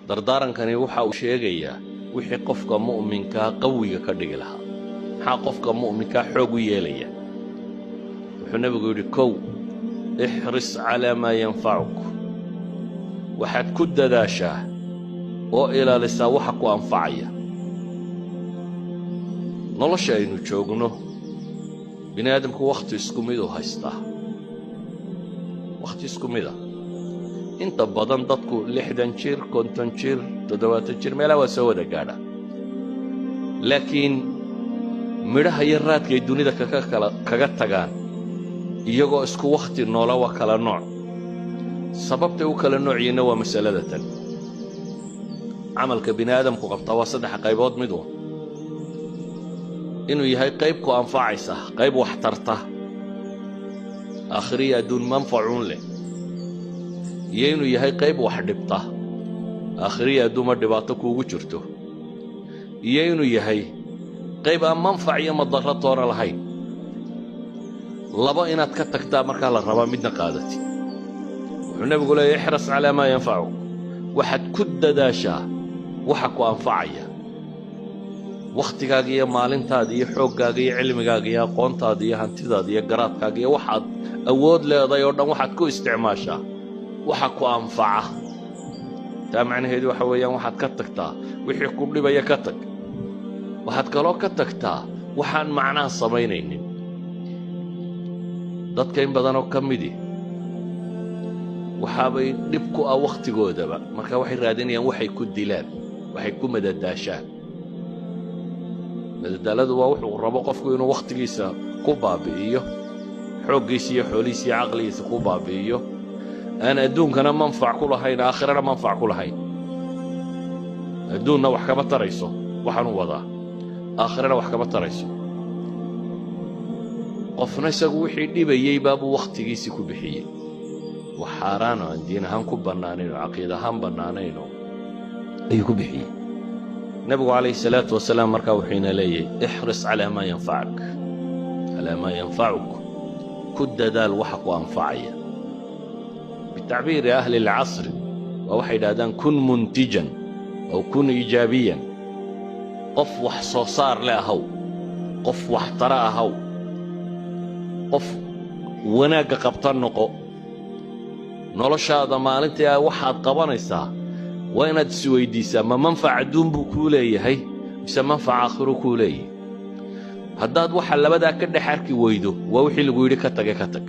dardaarankani waxa uu sheegayaa wixii qofka mu'minka qawiga ka dhigi lahaa maxaa qofka mu'minka xoog u yeelaya wuxuu nabigu yidhi kow ixris calaa maa yanfacuk waxaad ku dadaashaa oo ilaalisaa waxa ku anfacaya nolosha aynu joogno bini aadamku wakhti isku mid u haystaa wakhti isku mid ah inta badan dadku 60 jir 50 jir 70 jir meelaha waa soo wada gaadha laakiin midhaha iyo raadkay dunida kaga tagaan iyagoo isku wakhti noola waa kala nooc sababtay u kala noocyiina waa masalada tan camalka bini aadamku qabtaa waa 3 qaybood mid ah inuu yahay qayb ku anfacaysa qayb wax tarta aakhiriya adduun manfacuun leh iyo inuu yahay qayb wax dhibta aakhiriya adduuma dhibaato kuugu jirto iyo inuu yahay qayb aan manfac iyo madarro toona lahayn laba inaad ka tagtaa markaa la rabaa midna qaadati wuxuu nabigu leeyahay ixras calaa maa yanfacuk waxaad ku dadaashaa waxa ku anfacaya wakhtigaaga iyo maalintaada iyo xooggaaga iyo cilmigaaga iyo aqoontaada iyo hantidaada iyo garaadkaaga iyo waxaad awood leedahay oo dhan waxaad ku isticmaashaa waxa ku anfaca taa macnaheedu waxa weeyaan waxaad ka tagtaa wixii ku dhibaya ka tag waxaad kaloo ka tagtaa waxaan macnaha samaynaynin dadka in badanoo ka midi waxaabay dhib ku ah wakhtigoodaba marka waxay raadinayaan waxay ku dilaan waxay ku madadaashaan madadaaladu waa wuxuu rabo qofku inuu wakhtigiisa ku baabi'iyo xooggiisa iyo xoolihiisa iyo caqligiisa ku baabi'iyo aan adduunkana manfac ku lahayn aakhirana manfac ku lahayn adduunna wax kama tarayso waxaan u wadaa aakhirana wax kama tarayso qofna isagu wixii dhibayey baabuu wakhtigiisii ku bixiyey wax xaaraan oo aan diin ahaan ku bannaanayn oo caqiid ahaan bannaanayn oo ayuu ku bixiyey nabigu calayhi salaatu wasalaam markaa wuxuuna leeyahay ixris calaa maa yanfacuk ku dadaal waxa ku anfacaya bitacbiiri ahli alcasri waa waxay yidhahdaan kun muntijan aw kun iijaabiyan qof wax soo saar le ahaw qof wax tara ahaw qof wanaagga qabta noqo noloshaada maalintii waxaad qabanaysaa waa inaad isweydiisaa ma manfac adduun buu kuu leeyahay mise manfac aakhiro kuu leeyahay haddaad waxa labadaa ka dhex arki weydo waa wixii lagu yidhi ka tag